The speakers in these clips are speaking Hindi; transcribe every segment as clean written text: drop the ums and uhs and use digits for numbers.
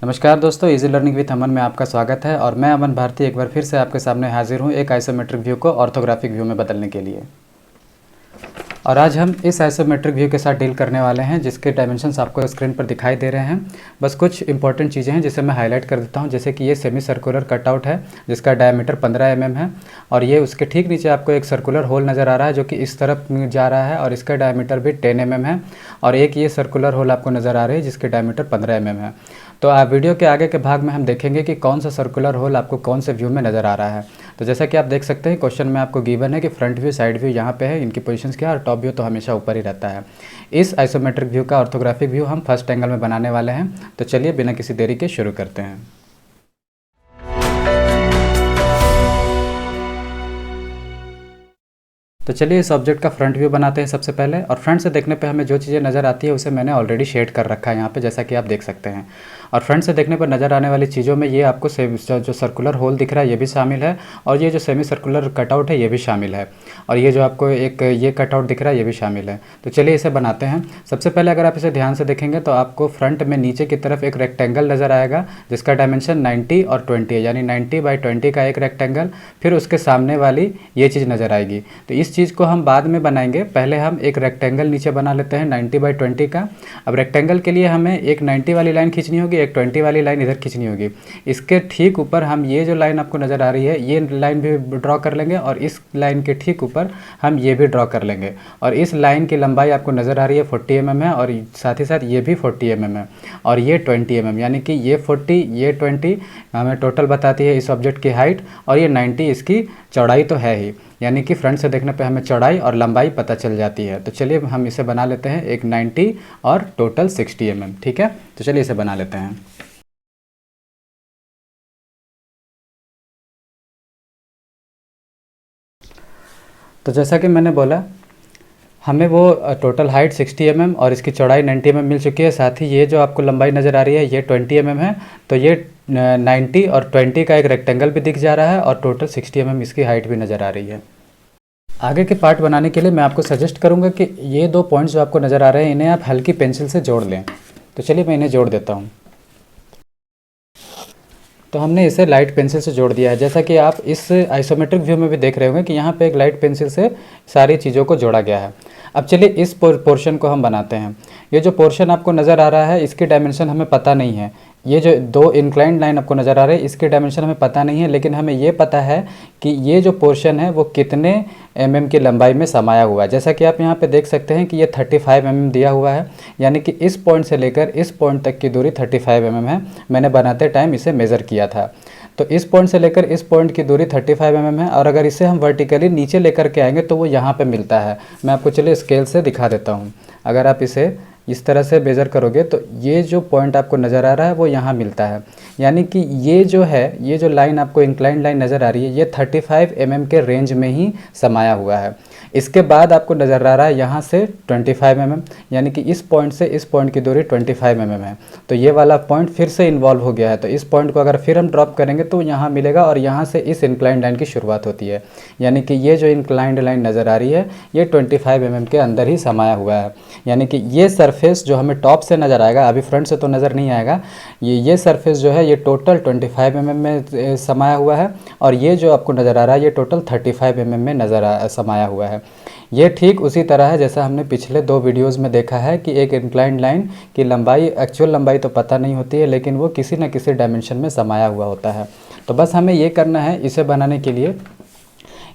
नमस्कार दोस्तों, इजी लर्निंग विथ अमन में आपका स्वागत है। और मैं अमन भारती एक बार फिर से आपके सामने हाजिर हूँ एक आइसोमेट्रिक व्यू को ऑर्थोग्राफिक व्यू में बदलने के लिए। और आज हम इस आइसोमेट्रिक व्यू के साथ डील करने वाले हैं जिसके डायमेंशंस आपको स्क्रीन पर दिखाई दे रहे हैं। बस कुछ इंपॉर्टेंट चीज़ें हैं जिसे मैं हाईलाइट कर देता हूं, जैसे कि ये सेमी सर्कुलर कटआउट है जिसका डायमीटर 15 mm है। और ये उसके ठीक नीचे आपको एक सर्कुलर होल नज़र आ रहा है जो कि इस तरफ जा रहा है और इसका डायमीटर भी 10 mm है। और एक ये सर्कुलर होल आपको नज़र आ रही है जिसके डायमीटर 15 mm है। तो आप वीडियो के आगे के भाग में हम देखेंगे कि कौन सा सर्कुलर होल आपको कौन से व्यू में नज़र आ रहा है। तो जैसा कि आप देख सकते हैं क्वेश्चन में आपको गिवन है कि फ्रंट व्यू, साइड व्यू यहाँ पे है, इनकी पोजीशंस क्या है, और टॉप व्यू तो हमेशा ऊपर ही रहता है। इस आइसोमेट्रिक व्यू का ऑर्थोग्राफिक व्यू हम फर्स्ट एंगल में बनाने वाले हैं। तो चलिए बिना किसी देरी के शुरू करते हैं। तो चलिए इस ऑब्जेक्ट का फ्रंट व्यू बनाते हैं सबसे पहले। और फ्रंट से देखने पे हमें जो चीज़ें नज़र आती है उसे मैंने ऑलरेडी शेड कर रखा है यहाँ पे, जैसा कि आप देख सकते हैं। और फ्रंट से देखने पर नज़र आने वाली चीज़ों में ये आपको जो सर्कुलर होल दिख रहा है ये भी शामिल है, और ये जो सेमी सर्कुलर कटआउट है ये भी शामिल है, और ये जो आपको एक ये कटआउट दिख रहा है ये भी शामिल है। तो चलिए इसे बनाते हैं। सबसे पहले अगर आप इसे ध्यान से देखेंगे तो आपको फ्रंट में नीचे की तरफ एक रेक्टेंगल नज़र आएगा जिसका डायमेंशन 90 और 20 है, यानी 90/20 का एक रेक्टेंगल। फिर उसके सामने वाली ये चीज़ नज़र आएगी। तो इस चीज़ को हम बाद में बनाएंगे, पहले हम एक रेक्टेंगल नीचे बना लेते हैं 90/20 का। अब रेक्टेंगल के लिए हमें एक 90 वाली लाइन खींचनी होगी, एक 20 वाली लाइन इधर खींचनी होगी। इसके ठीक ऊपर हम ये जो लाइन आपको नज़र आ रही है ये लाइन भी ड्रॉ कर लेंगे, और इस लाइन के ठीक ऊपर हम ये भी ड्रॉ कर लेंगे। और इस लाइन की लंबाई आपको नज़र आ रही है 40 mm है, और साथ ही साथ ये भी 40 mm है, और ये 20 mm, यानी कि ये 40 ये 20 हमें टोटल बताती है इस ऑब्जेक्ट की हाइट, और ये 90 इसकी चौड़ाई तो है ही, यानी कि फ्रंट से देखने पे हमें चौड़ाई और लंबाई पता चल जाती है। तो चलिए हम इसे बना लेते हैं, एक 90 और टोटल 60 mm। ठीक है, तो चलिए इसे बना लेते हैं। तो जैसा कि मैंने बोला, हमें वो टोटल हाइट 60 mm और इसकी चौड़ाई 90 mm मिल चुकी है। साथ ही ये जो आपको लंबाई नज़र आ रही है ये 20 mm है। तो ये 90 और 20 का एक रेक्टेंगल भी दिख जा रहा है, और टोटल 60 mm इसकी हाइट भी नज़र आ रही है। आगे के पार्ट बनाने के लिए मैं आपको सजेस्ट करूंगा कि ये दो पॉइंट्स जो आपको नज़र आ रहे हैं इन्हें आप हल्की पेंसिल से जोड़ लें। तो चलिए मैं इन्हें जोड़ देता हूँ। तो हमने इसे लाइट पेंसिल से जोड़ दिया है, जैसा कि आप इस आइसोमेट्रिक व्यू में भी देख रहे होंगे कि यहाँ पे एक लाइट पेंसिल से सारी चीज़ों को जोड़ा गया है। अब चलिए इस पोर्शन को हम बनाते हैं। ये जो पोर्शन आपको नज़र आ रहा है इसकी डायमेंशन हमें पता नहीं है। ये जो दो इंक्लाइंड लाइन आपको नज़र आ रहे हैं इसके डायमेंशन हमें पता नहीं है, लेकिन हमें ये पता है कि ये जो पोर्शन है वो कितने mm की लंबाई में समाया हुआ है। जैसा कि आप यहाँ पे देख सकते हैं कि ये 35 mm दिया हुआ है, यानी कि इस पॉइंट से लेकर इस पॉइंट तक की दूरी 35 mm है। मैंने बनाते टाइम इसे मेज़र किया था। तो इस पॉइंट से लेकर इस पॉइंट की दूरी 35 mm है, और अगर इसे हम वर्टिकली नीचे लेकर के आएंगे तो वो यहाँ पे मिलता है। मैं आपको चलिए स्केल से दिखा देता हूँ। अगर आप इसे इस तरह से मेज़र करोगे तो ये जो पॉइंट आपको नज़र आ रहा है वो यहाँ मिलता है, यानी कि ये जो है, ये जो लाइन आपको इंक्लाइंड लाइन नज़र आ रही है ये 35 mm के रेंज में ही समाया हुआ है। इसके बाद आपको नज़र आ रहा है यहाँ से 25 mm, यानी कि इस पॉइंट से इस पॉइंट की दूरी 25 mm है। तो ये वाला पॉइंट फिर से इन्वॉल्व हो गया है। तो इस पॉइंट को अगर फिर हम ड्रॉप करेंगे तो यहाँ मिलेगा, और यहाँ से इस इंक्लाइंड लाइन की शुरुआत होती है, यानी कि ये जो इंक्लाइंड लाइन नज़र आ रही है ये 25 mm के अंदर ही समाया हुआ है। यानी कि ये सरफेस जो हमें टॉप से नज़र आएगा, अभी फ्रंट से तो नज़र नहीं आएगा, ये सरफेस जो है ये टोटल 25 mm में समाया हुआ है, और ये जो आपको नज़र आ रहा है ये टोटल 35 mm में समाया हुआ है। ये ठीक उसी तरह है जैसा हमने पिछले दो वीडियोस में देखा है कि एक इंक्लाइंड लाइन की लंबाई, एक्चुअल लंबाई तो पता नहीं होती है, लेकिन वो किसी न किसी डायमेंशन में समाया हुआ होता है। तो बस हमें ये करना है, इसे बनाने के लिए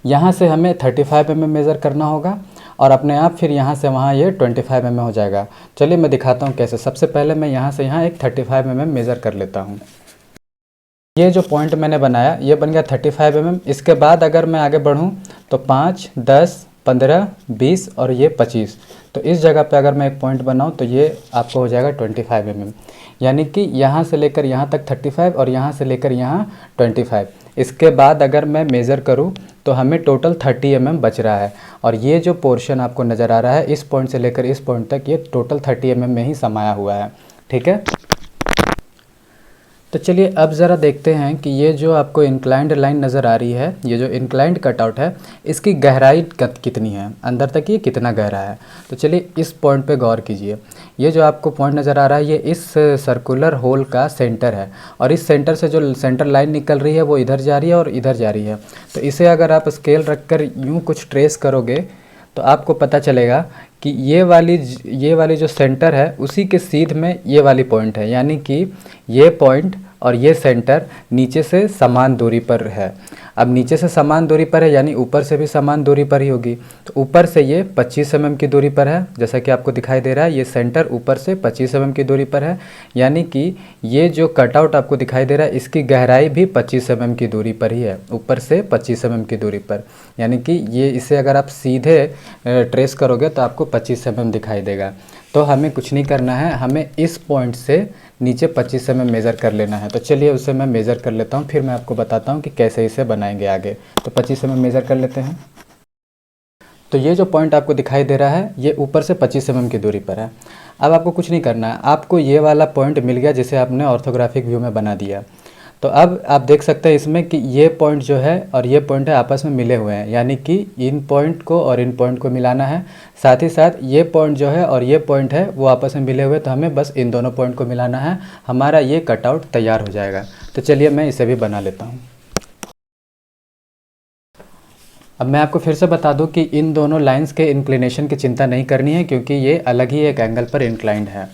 यहाँ से हमें 35 mm मेज़र करना होगा, और अपने आप फिर यहाँ से वहाँ ये 25 mm हो जाएगा। चलिए मैं दिखाता हूँ कैसे। सबसे पहले मैं यहाँ से यहाँ एक 35 mm मेज़र कर लेता हूँ। ये जो पॉइंट मैंने बनाया ये बन गया 35 mm। इसके बाद अगर मैं आगे बढ़ूँ तो 5, 10, 15, 20 और ये 25। तो इस जगह पे अगर मैं एक पॉइंट बनाऊँ तो ये आपको हो जाएगा 25 mm, यानी कि यहाँ से लेकर यहाँ तक 35 और यहाँ से लेकर यहाँ 25। इसके बाद अगर मैं मेज़र करूँ तो हमें टोटल 30 mm बच रहा है, और ये जो पोर्शन आपको नज़र आ रहा है इस पॉइंट से लेकर इस पॉइंट तक ये टोटल 30 mm में ही समाया हुआ है। ठीक है, तो चलिए अब ज़रा देखते हैं कि ये जो आपको इंक्लाइंड लाइन नज़र आ रही है, ये जो इंक्लाइंड कटआउट है, इसकी गहराई कितनी है, अंदर तक ये कितना गहरा है। तो चलिए इस पॉइंट पे गौर कीजिए। ये जो आपको पॉइंट नज़र आ रहा है, ये इस सर्कुलर होल का सेंटर है, और इस सेंटर से जो सेंटर लाइन निकल रही है वो इधर जा रही है और इधर जा रही है। तो इसे अगर आप स्केल रख कर यूँ कुछ ट्रेस करोगे तो आपको पता चलेगा कि ये वाली जो सेंटर है उसी के सीध में ये वाली पॉइंट है, यानी कि ये पॉइंट और ये सेंटर नीचे से समान दूरी पर है। अब नीचे से समान दूरी पर है यानी ऊपर से भी समान दूरी पर ही होगी। तो ऊपर से ये 25 mm की दूरी पर है, जैसा कि आपको दिखाई दे रहा है, ये सेंटर ऊपर से 25 mm की दूरी पर है, यानी कि ये जो कटआउट आपको दिखाई दे रहा है इसकी गहराई भी 25 mm की दूरी पर ही है, ऊपर से 25 mm की दूरी पर। यानी कि ये इसे अगर आप सीधे ट्रेस करोगे तो आपको 25 mm दिखाई देगा। तो हमें कुछ नहीं करना है, हमें इस पॉइंट से नीचे 25 mm मेज़र कर लेना है। तो चलिए उसे मैं मेज़र कर लेता हूँ, फिर मैं आपको बताता हूँ कि कैसे इसे बनाएंगे आगे। तो 25 mm मेज़र कर लेते हैं। तो ये जो पॉइंट आपको दिखाई दे रहा है ये ऊपर से 25 mm की दूरी पर है। अब आपको कुछ नहीं करना है, आपको ये वाला पॉइंट मिल गया जिसे आपने ऑर्थोग्राफिक व्यू में बना दिया। तो अब आप देख सकते हैं इसमें कि ये पॉइंट जो है और ये पॉइंट है आपस में मिले हुए हैं, यानी कि इन पॉइंट को और इन पॉइंट को मिलाना है। साथ ही साथ ये पॉइंट जो है और ये पॉइंट है वो आपस में मिले हुए, तो हमें बस इन दोनों पॉइंट को मिलाना है, हमारा ये कटआउट तैयार हो जाएगा। तो चलिए मैं इसे भी बना लेता हूँ। अब मैं आपको फिर से बता दूं कि इन दोनों लाइंस के इंक्लिनेशन की चिंता नहीं करनी है, क्योंकि ये अलग ही एक एंगल पर इंक्लाइंड है।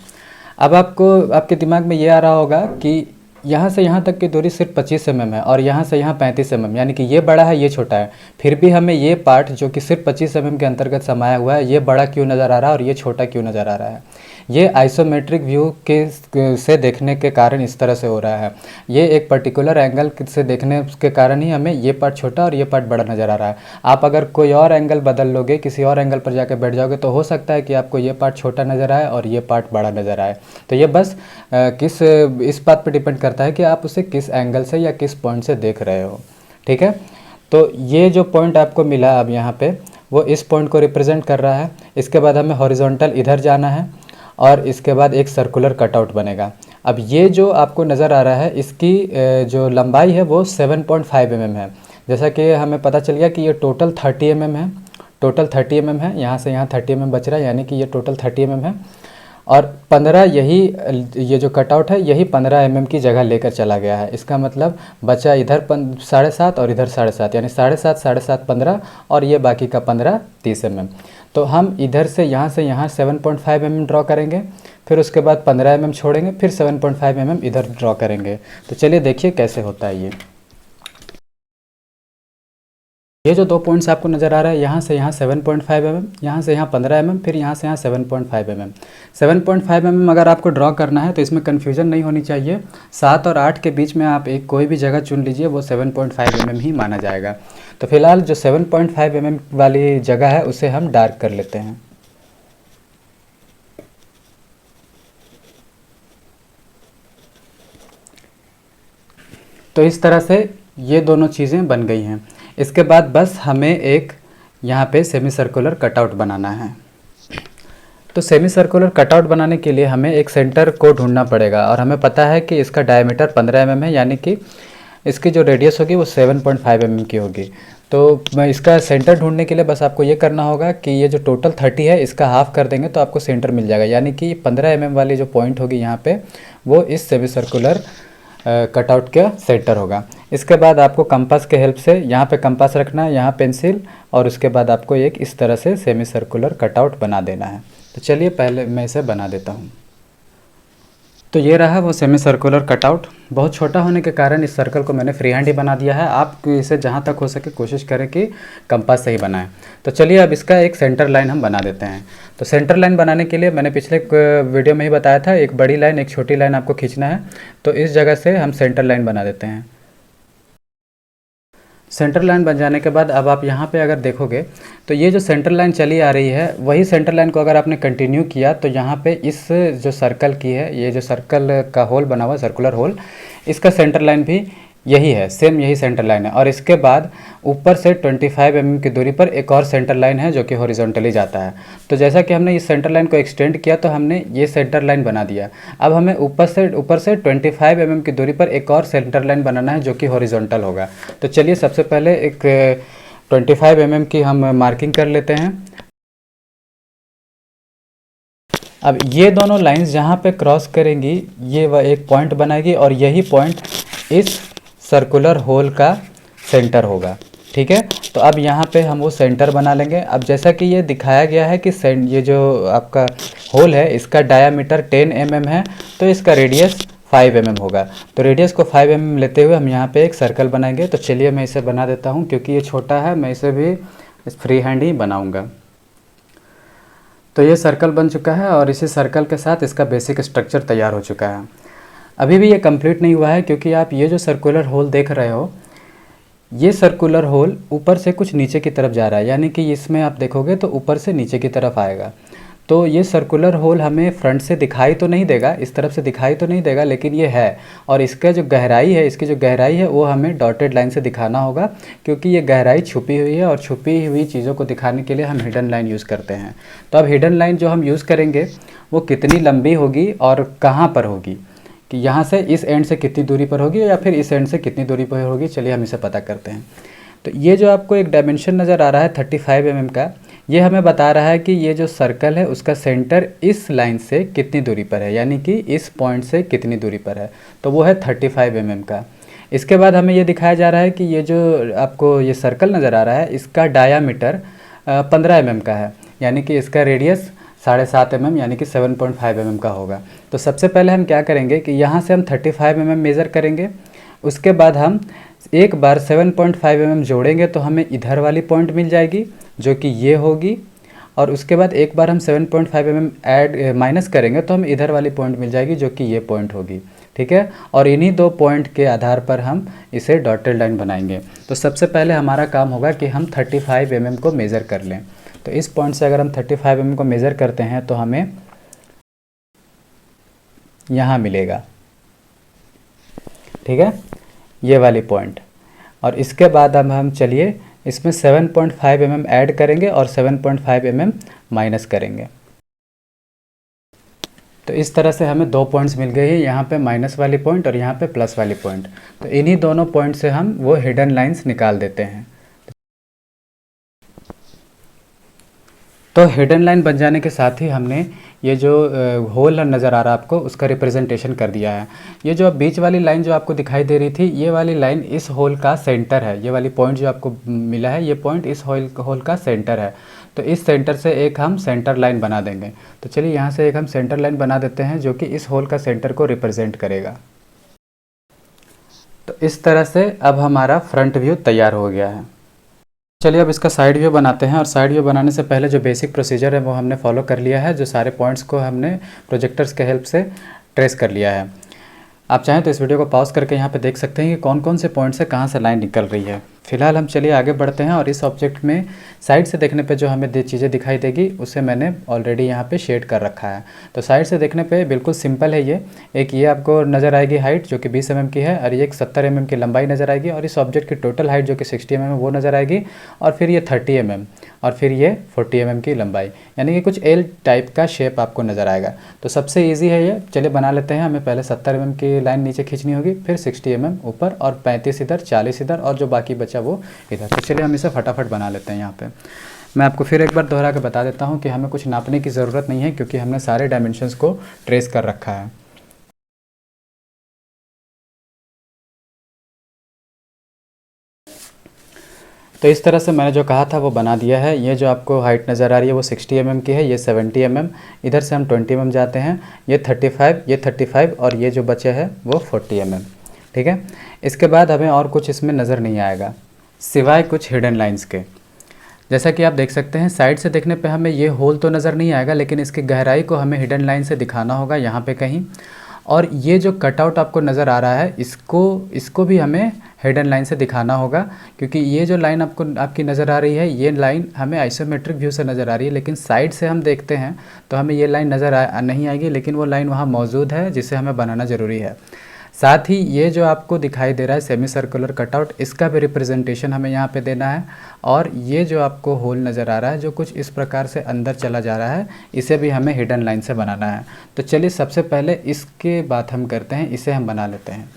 अब आपको आपके दिमाग में ये आ रहा होगा कि यहाँ से यहाँ तक की दूरी सिर्फ 25 mm है और यहाँ से यहाँ 35 mm, यानी कि ये बड़ा है ये छोटा है, फिर भी हमें ये पार्ट जो कि सिर्फ 25 mm के अंतर्गत समाया हुआ है ये बड़ा क्यों नज़र आ रहा है और ये छोटा क्यों नज़र आ रहा है। ये आइसोमेट्रिक व्यू के से देखने के कारण इस तरह से हो रहा है। ये एक पर्टिकुलर एंगल से देखने के कारण ही हमें ये पार्ट छोटा और ये पार्ट बड़ा नज़र आ रहा है। आप अगर कोई और एंगल बदल लोगे, किसी और एंगल पर जाकर बैठ जाओगे, तो हो सकता है कि आपको ये पार्ट छोटा नज़र आए और ये पार्ट बड़ा नज़र आए। तो ये बस इस बात पर डिपेंड करता है कि आप उसे किस एंगल से या किस पॉइंट से देख रहे हो। ठीक है, तो ये जो पॉइंट आपको मिला अब यहाँ पे, वो इस पॉइंट को रिप्रेजेंट कर रहा है। इसके बाद हमें हॉरिजॉन्टल इधर जाना है और इसके बाद एक सर्कुलर कटआउट बनेगा। अब ये जो आपको नज़र आ रहा है इसकी जो लंबाई है वो 7.5 mm है। जैसा कि हमें पता चल गया कि ये टोटल 30 mm है, टोटल 30 mm है, यहाँ से यहाँ 30 mm बच रहा है, यानी कि ये टोटल 30 mm है। और 15 ये जो कटआउट है यही 15 mm की जगह लेकर चला गया है। इसका मतलब बचा इधर 7.5 और इधर 7.5, यानी 7.5 15 और ये बाकी का 15 30 mm। तो हम इधर से यहाँ 7.5 mm ड्रॉ करेंगे, फिर उसके बाद 15 mm छोड़ेंगे, फिर 7.5 mm इधर ड्रॉ करेंगे। तो चलिए देखिए कैसे होता है ये जो दो पॉइंट्स आपको नज़र आ रहा है, यहाँ से यहाँ 7.5 mm, यहाँ से यहाँ 15 mm, फिर यहाँ से यहाँ 7.5 mm। 7.5 mm अगर आपको ड्रॉ करना है तो इसमें कन्फ्यूज़न नहीं होनी चाहिए। 7 और 8 के बीच में आप एक कोई भी जगह चुन लीजिए, वो 7.5 mm ही माना जाएगा। तो फिलहाल जो 7.5 mm वाली जगह है उसे हम डार्क कर लेते हैं। तो इस तरह से ये दोनों चीज़ें बन गई हैं। इसके बाद बस हमें एक यहाँ पे सेमी सर्कुलर कटआउट बनाना है। तो सेमी सर्कुलर कटआउट बनाने के लिए हमें एक सेंटर को ढूंढना पड़ेगा, और हमें पता है कि इसका डायमीटर 15 mm है, यानी कि इसकी जो रेडियस होगी वो 7.5 mm की होगी। तो मैं इसका सेंटर ढूंढने के लिए बस आपको ये करना होगा कि ये जो टोटल 30 है इसका हाफ कर देंगे तो आपको सेंटर मिल जाएगा, यानी कि 15 mm वाली जो पॉइंट होगी यहाँ पे वो इस सेमी सर्कुलर कटआउट का सेंटर होगा। इसके बाद आपको कंपास के हेल्प से यहाँ पे कंपास रखना है, यहाँ पेंसिल, और उसके बाद आपको एक इस तरह से सेमी सर्कुलर कटआउट बना देना है। तो चलिए पहले मैं इसे बना देता हूँ। तो ये रहा वो सेमी सर्कुलर कटआउट। बहुत छोटा होने के कारण इस सर्कल को मैंने फ्री हैंड ही बना दिया है। आप इसे जहाँ तक हो सके कोशिश करें कि कंपास से ही बनाएं। तो चलिए अब इसका एक सेंटर लाइन हम बना देते हैं। तो सेंटर लाइन बनाने के लिए मैंने पिछले वीडियो में ही बताया था, एक बड़ी लाइन एक छोटी लाइन आपको खींचना है। तो इस जगह से हम सेंटर लाइन बना देते हैं। सेंटर लाइन बन जाने के बाद अब आप यहाँ पे अगर देखोगे तो ये जो सेंटर लाइन चली आ रही है वही सेंटर लाइन को अगर आपने कंटिन्यू किया तो यहाँ पे इस जो सर्कल की है, ये जो सर्कल का होल बना हुआ सर्कुलर होल, इसका सेंटर लाइन भी यही है, सेम यही सेंटर लाइन है। और इसके बाद ऊपर से 25 mm की दूरी पर एक और सेंटर लाइन है जो कि हॉरिजॉन्टली जाता है। तो जैसा कि हमने इस सेंटर लाइन को एक्सटेंड किया तो हमने ये सेंटर लाइन बना दिया। अब हमें ऊपर से 25 mm की दूरी पर एक और सेंटर लाइन बनाना है जो कि हॉरिजॉन्टल होगा। तो चलिए सबसे पहले एक 25 mm की हम मार्किंग कर लेते हैं। अब ये दोनों लाइंस जहाँ पे क्रॉस करेंगी ये एक पॉइंट बनाएगी और यही पॉइंट इस सर्कुलर होल का सेंटर होगा, ठीक है। तो अब यहाँ पे हम वो सेंटर बना लेंगे। अब जैसा कि ये दिखाया गया है कि ये जो आपका होल है इसका डायामीटर 10 mm है, तो इसका रेडियस 5 mm होगा। तो रेडियस को 5 mm लेते हुए हम यहाँ पे एक सर्कल बनाएंगे। तो चलिए मैं इसे बना देता हूँ, क्योंकि ये छोटा है मैं इसे भी फ्री हैंड ही बनाऊँगा। तो ये सर्कल बन चुका है और इसी सर्कल के साथ इसका बेसिक स्ट्रक्चर तैयार हो चुका है। अभी भी ये कंप्लीट नहीं हुआ है, क्योंकि आप ये जो सर्कुलर होल देख रहे हो ये सर्कुलर होल ऊपर से कुछ नीचे की तरफ जा रहा है, यानी कि इसमें आप देखोगे तो ऊपर से नीचे की तरफ आएगा। तो ये सर्कुलर होल हमें फ्रंट से दिखाई तो नहीं देगा, इस तरफ से दिखाई तो नहीं देगा, लेकिन ये है। और इसका जो गहराई है, इसकी जो गहराई है वो हमें डॉटेड लाइन से दिखाना होगा, क्योंकि ये गहराई छुपी हुई है और छुपी हुई चीज़ों को दिखाने के लिए हम हिडन लाइन यूज़ करते हैं। तो अब हिडन लाइन जो हम यूज़ करेंगे वो कितनी लंबी होगी और कहाँ पर होगी, कि यहाँ से इस एंड से कितनी दूरी पर होगी या फिर इस एंड से कितनी दूरी पर होगी। चलिए हम इसे पता करते हैं। तो ये जो आपको एक डायमेंशन नज़र आ रहा है 35 mm का, ये हमें बता रहा है कि ये जो सर्कल है उसका सेंटर इस लाइन से कितनी दूरी पर है, यानी कि इस पॉइंट से कितनी दूरी पर है। तो वो है 35 mm का। इसके बाद हमें ये दिखाया जा रहा है कि ये जो आपको ये सर्कल नज़र आ रहा है इसका डायामीटर 15 mm का है, यानी कि इसका रेडियस 7.5 mm यानी कि 7.5 mm का होगा। तो सबसे पहले हम क्या करेंगे कि यहाँ से हम 35 mm मेज़र करेंगे। उसके बाद हम एक बार 7.5 mm जोड़ेंगे तो हमें इधर वाली पॉइंट मिल जाएगी जो कि ये होगी। और उसके बाद एक बार हम 7.5 mm माइनस करेंगे तो हमें इधर वाली पॉइंट मिल जाएगी जो कि ये पॉइंट होगी, ठीक है। और इन्हीं दो पॉइंट के आधार पर हम इसे डॉटेड लाइन बनाएंगे। तो सबसे पहले हमारा काम होगा कि हम 35 mm को मेज़र कर लें। तो इस पॉइंट से अगर हम 35 mm को मेज़र करते हैं तो हमें यहाँ मिलेगा, ठीक है, ये वाली पॉइंट। और इसके बाद अब हम चलिए इसमें 7.5 mm ऐड करेंगे और 7.5 mm माइनस करेंगे। तो इस तरह से हमें दो पॉइंट्स मिल गए हैं, यहाँ पे माइनस वाली पॉइंट और यहाँ पे प्लस वाली पॉइंट। तो इन्हीं दोनों पॉइंट से हम वो हिडन लाइंस निकाल देते हैं। तो हिडन लाइन बन जाने के साथ ही हमने ये जो होल नज़र आ रहा है आपको उसका रिप्रेजेंटेशन कर दिया है। ये जो बीच वाली लाइन जो आपको दिखाई दे रही थी ये वाली लाइन इस होल का सेंटर है। ये वाली पॉइंट जो आपको मिला है ये पॉइंट इस होल का सेंटर है। तो इस सेंटर से एक हम सेंटर लाइन बना देंगे। तो चलिए यहाँ से एक हम सेंटर लाइन बना देते हैं जो कि इस होल का सेंटर को रिप्रेजेंट करेगा। तो इस तरह से अब हमारा फ्रंट व्यू तैयार हो गया है। चलिए अब इसका साइड व्यू बनाते हैं। और साइड व्यू बनाने से पहले जो बेसिक प्रोसीजर है वो हमने फॉलो कर लिया है, जो सारे पॉइंट्स को हमने प्रोजेक्टर्स के हेल्प से ट्रेस कर लिया है। आप चाहें तो इस वीडियो को पॉज करके यहाँ पे देख सकते हैं कि कौन कौन से पॉइंट से कहाँ से लाइन निकल रही है। फिलहाल हम चलिए आगे बढ़ते हैं और इस ऑब्जेक्ट में साइड से देखने पे जो हमें चीज़ें दिखाई देगी उसे मैंने ऑलरेडी यहाँ पे शेड कर रखा है। तो साइड से देखने पे बिल्कुल सिंपल है ये। एक ये आपको नज़र आएगी हाइट जो कि 20 mm की है और ये एक 70 mm की लंबाई नज़र आएगी और इस ऑब्जेक्ट की टोटल हाइट जो कि 60 mm है वो नज़र आएगी और फिर ये 30 mm और फिर ये 40 mm की लंबाई, यानी कि कुछ एल टाइप का शेप आपको नज़र आएगा। तो सबसे ईजी है ये, चलिए बना लेते हैं। हमें पहले 70 mm की लाइन नीचे खींचनी होगी, फिर 60 mm ऊपर और 35 इधर, 40 इधर और जो बाकी बचा वो इधर। तो चलिए हम इसे फटाफट बना लेते हैं। यहाँ पे मैं आपको फिर एक बार दोहरा के बता देता हूँ कि हमें कुछ नापने की ज़रूरत नहीं है, क्योंकि हमने सारे डायमेंशंस को ट्रेस कर रखा है। तो इस तरह से मैंने जो कहा था वो बना दिया है। ये जो आपको हाइट नज़र आ रही है वो 60 mm की है, ये 70 mm, इधर से हम 20 mm जाते हैं, ये 35, ये 35 और ये जो बचे है वो 40 mm, ठीक है। इसके बाद हमें और कुछ इसमें नज़र नहीं आएगा सिवाय कुछ हिडन लाइंस के। जैसा कि आप देख सकते हैं साइड से देखने पे हमें ये होल तो नज़र नहीं आएगा, लेकिन इसकी गहराई को हमें हिडन लाइन से दिखाना होगा यहाँ पे कहीं। और ये जो कटआउट आपको नज़र आ रहा है इसको भी हमें हिडन लाइन से दिखाना होगा, क्योंकि ये जो लाइन आपकी नज़र आ रही है ये लाइन हमें आइसोमेट्रिक व्यू से नज़र आ रही है, लेकिन साइड से हम देखते हैं तो हमें ये लाइन नज़र नहीं आएगी, लेकिन वो लाइन वहाँ मौजूद है जिसे हमें बनाना ज़रूरी है। साथ ही ये जो आपको दिखाई दे रहा है सेमी सर्कुलर कटआउट, इसका भी रिप्रेजेंटेशन हमें यहाँ पे देना है। और ये जो आपको होल नज़र आ रहा है जो कुछ इस प्रकार से अंदर चला जा रहा है, इसे भी हमें हिडन लाइन से बनाना है। तो चलिए सबसे पहले इसके बात हम करते हैं, इसे हम बना लेते हैं।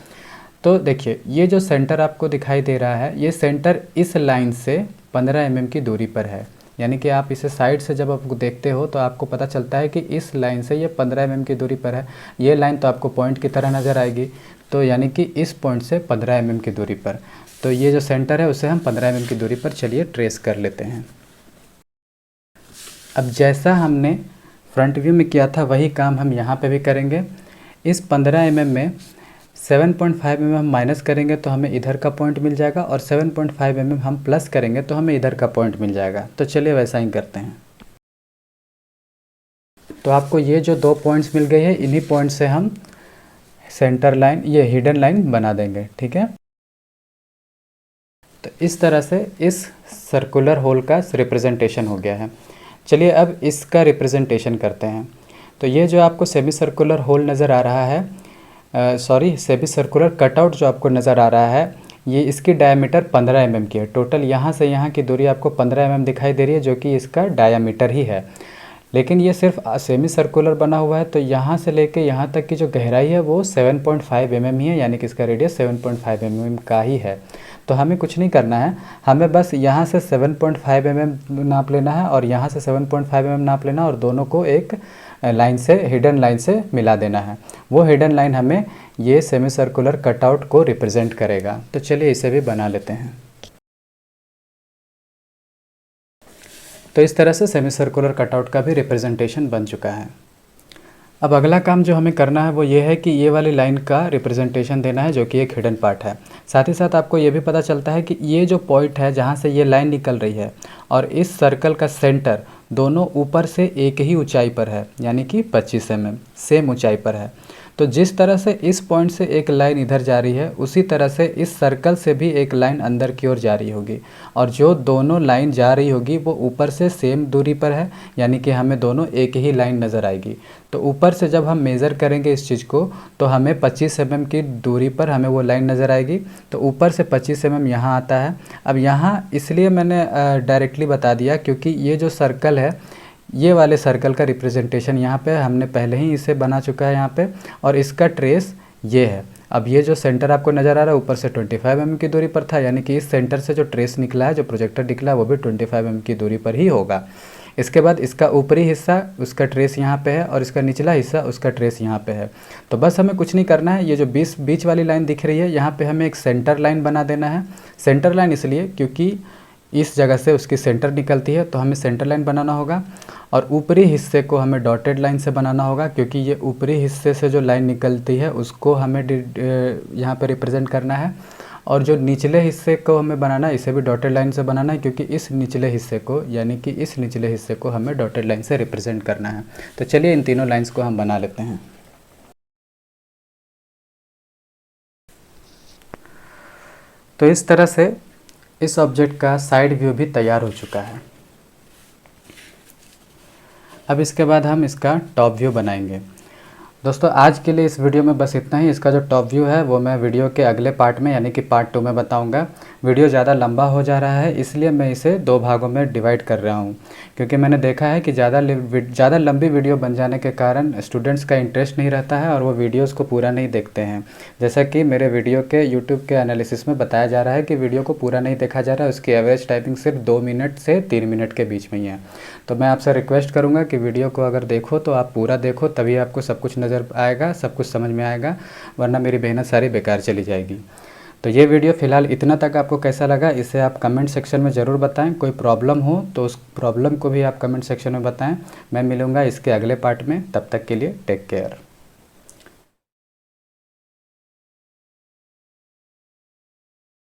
तो देखिए ये जो सेंटर आपको दिखाई दे रहा है, ये सेंटर इस लाइन से 15 mm की दूरी पर है। यानी कि आप इसे साइड से जब आप देखते हो तो आपको पता चलता है कि इस लाइन से ये 15 mm की दूरी पर है। ये लाइन तो आपको पॉइंट की तरह नज़र आएगी, तो यानी कि इस पॉइंट से 15 mm की दूरी पर। तो ये जो सेंटर है उसे हम 15 mm की दूरी पर चलिए ट्रेस कर लेते हैं। अब जैसा हमने फ्रंट व्यू में किया था वही काम हम यहाँ पे भी करेंगे। इस 15 mm में 7.5 mm माइनस करेंगे तो हमें इधर का पॉइंट मिल जाएगा, और 7.5 mm हम प्लस करेंगे तो हमें इधर का पॉइंट मिल जाएगा। तो चलिए वैसा ही करते हैं। तो आपको ये जो 2 पॉइंट्स मिल गए हैं, इन्हीं पॉइंट से हम सेंटर लाइन, ये हिडन लाइन बना देंगे, ठीक है। तो इस तरह से इस सर्कुलर होल का रिप्रेजेंटेशन हो गया है। चलिए अब इसका रिप्रेजेंटेशन करते हैं। तो ये जो आपको सेमी सर्कुलर होल नज़र आ रहा है, सेमी सर्कुलर कटआउट जो आपको नज़र आ रहा है, ये इसकी डायमीटर 15 mm की है। टोटल यहाँ से यहाँ की दूरी आपको 15 mm दिखाई दे रही है, जो कि इसका डायमीटर ही है। लेकिन ये सिर्फ सेमी सर्कुलर बना हुआ है, तो यहाँ से लेके यहाँ तक की जो गहराई है वो 7.5 mm ही है, यानी कि इसका रेडियस 7.5 mm का ही है। तो हमें कुछ नहीं करना है, हमें बस यहाँ से 7.5 mm नाप लेना है और यहाँ से 7.5 mm नाप लेना, और दोनों को एक लाइन से, हिडन लाइन से मिला देना है। वो हिडन लाइन हमें ये सेमी सर्कुलर कटआउट को रिप्रेजेंट करेगा। तो चलिए इसे भी बना लेते हैं। तो इस तरह से सेमी सर्कुलर कटआउट का भी रिप्रेजेंटेशन बन चुका है। अब अगला काम जो हमें करना है वो ये है कि ये वाली लाइन का रिप्रेजेंटेशन देना है, जो कि एक हिडन पार्ट है। साथ ही साथ आपको ये भी पता चलता है कि ये जो पॉइंट है जहाँ से ये लाइन निकल रही है और इस सर्कल का सेंटर दोनों ऊपर से एक ही ऊंचाई पर है, यानी कि 25 mm सेम ऊंचाई पर है। तो जिस तरह से इस पॉइंट से एक लाइन इधर जा रही है, उसी तरह से इस सर्कल से भी एक लाइन अंदर की ओर जा रही होगी, और जो दोनों लाइन जा रही होगी वो ऊपर से सेम दूरी पर है, यानी कि हमें दोनों एक ही लाइन नज़र आएगी। तो ऊपर से जब हम मेज़र करेंगे इस चीज़ को, तो हमें 25 mm की दूरी पर हमें वो लाइन नज़र आएगी। तो ऊपर से 25 mm यहाँ आता है। अब यहाँ इसलिए मैंने डायरेक्टली बता दिया क्योंकि ये जो सर्कल है, ये वाले सर्कल का रिप्रेजेंटेशन यहाँ पे हमने पहले ही इसे बना चुका है यहाँ पे, और इसका ट्रेस ये है। अब ये जो सेंटर आपको नज़र आ रहा है ऊपर से 25 mm की दूरी पर था, यानी कि इस सेंटर से जो ट्रेस निकला है, जो प्रोजेक्टर निकला है, वो भी 25 mm की दूरी पर ही होगा। इसके बाद इसका ऊपरी हिस्सा, उसका ट्रेस यहाँ पे है, और इसका निचला हिस्सा, उसका ट्रेस यहाँ पे है। तो बस हमें कुछ नहीं करना है, ये जो बीच वाली लाइन दिख रही है, यहाँ पे हमें एक सेंटर लाइन बना देना है। सेंटर लाइन इसलिए क्योंकि इस जगह से उसकी सेंटर निकलती है, तो हमें सेंटर लाइन बनाना होगा। और ऊपरी हिस्से को हमें डॉटेड लाइन से बनाना होगा, क्योंकि ये ऊपरी हिस्से से जो लाइन निकलती है उसको हमें यहाँ पे रिप्रेजेंट करना है। और जो निचले हिस्से को हमें बनाना है, इसे भी डॉटेड लाइन से बनाना है, क्योंकि इस निचले हिस्से को, यानी कि इस निचले हिस्से को हमें डॉटेड लाइन से रिप्रेजेंट करना है। तो चलिए इन तीनों लाइन्स को हम बना लेते हैं। तो इस तरह से इस ऑब्जेक्ट का साइड व्यू भी तैयार हो चुका है। अब इसके बाद हम इसका टॉप व्यू बनाएंगे। दोस्तों आज के लिए इस वीडियो में बस इतना ही। इसका जो टॉप व्यू है वो मैं वीडियो के अगले पार्ट में, यानी कि पार्ट 2 में बताऊंगा। वीडियो ज़्यादा लंबा हो जा रहा है, इसलिए मैं इसे 2 भागों में डिवाइड कर रहा हूं, क्योंकि मैंने देखा है कि ज़्यादा लंबी वीडियो बन जाने के कारण स्टूडेंट्स का इंटरेस्ट नहीं रहता है और वो वीडियोज़ को पूरा नहीं देखते हैं। जैसा कि मेरे वीडियो के यूट्यूब के एनालिसिस में बताया जा रहा है कि वीडियो को पूरा नहीं देखा जा रहा है, उसकी एवरेज टाइपिंग सिर्फ 2 मिनट से 3 मिनट के बीच में ही है। तो मैं आपसे रिक्वेस्ट करूँगा कि वीडियो को अगर देखो तो आप पूरा देखो, तभी आपको सब कुछ नज़र आएगा, सब कुछ समझ में आएगा, वरना मेरी मेहनत सारी बेकार चली जाएगी। तो ये वीडियो फ़िलहाल इतना तक आपको कैसा लगा, इसे आप कमेंट सेक्शन में ज़रूर बताएं। कोई प्रॉब्लम हो तो उस प्रॉब्लम को भी आप कमेंट सेक्शन में बताएं। मैं मिलूँगा इसके अगले पार्ट में, तब तक के लिए टेक केयर।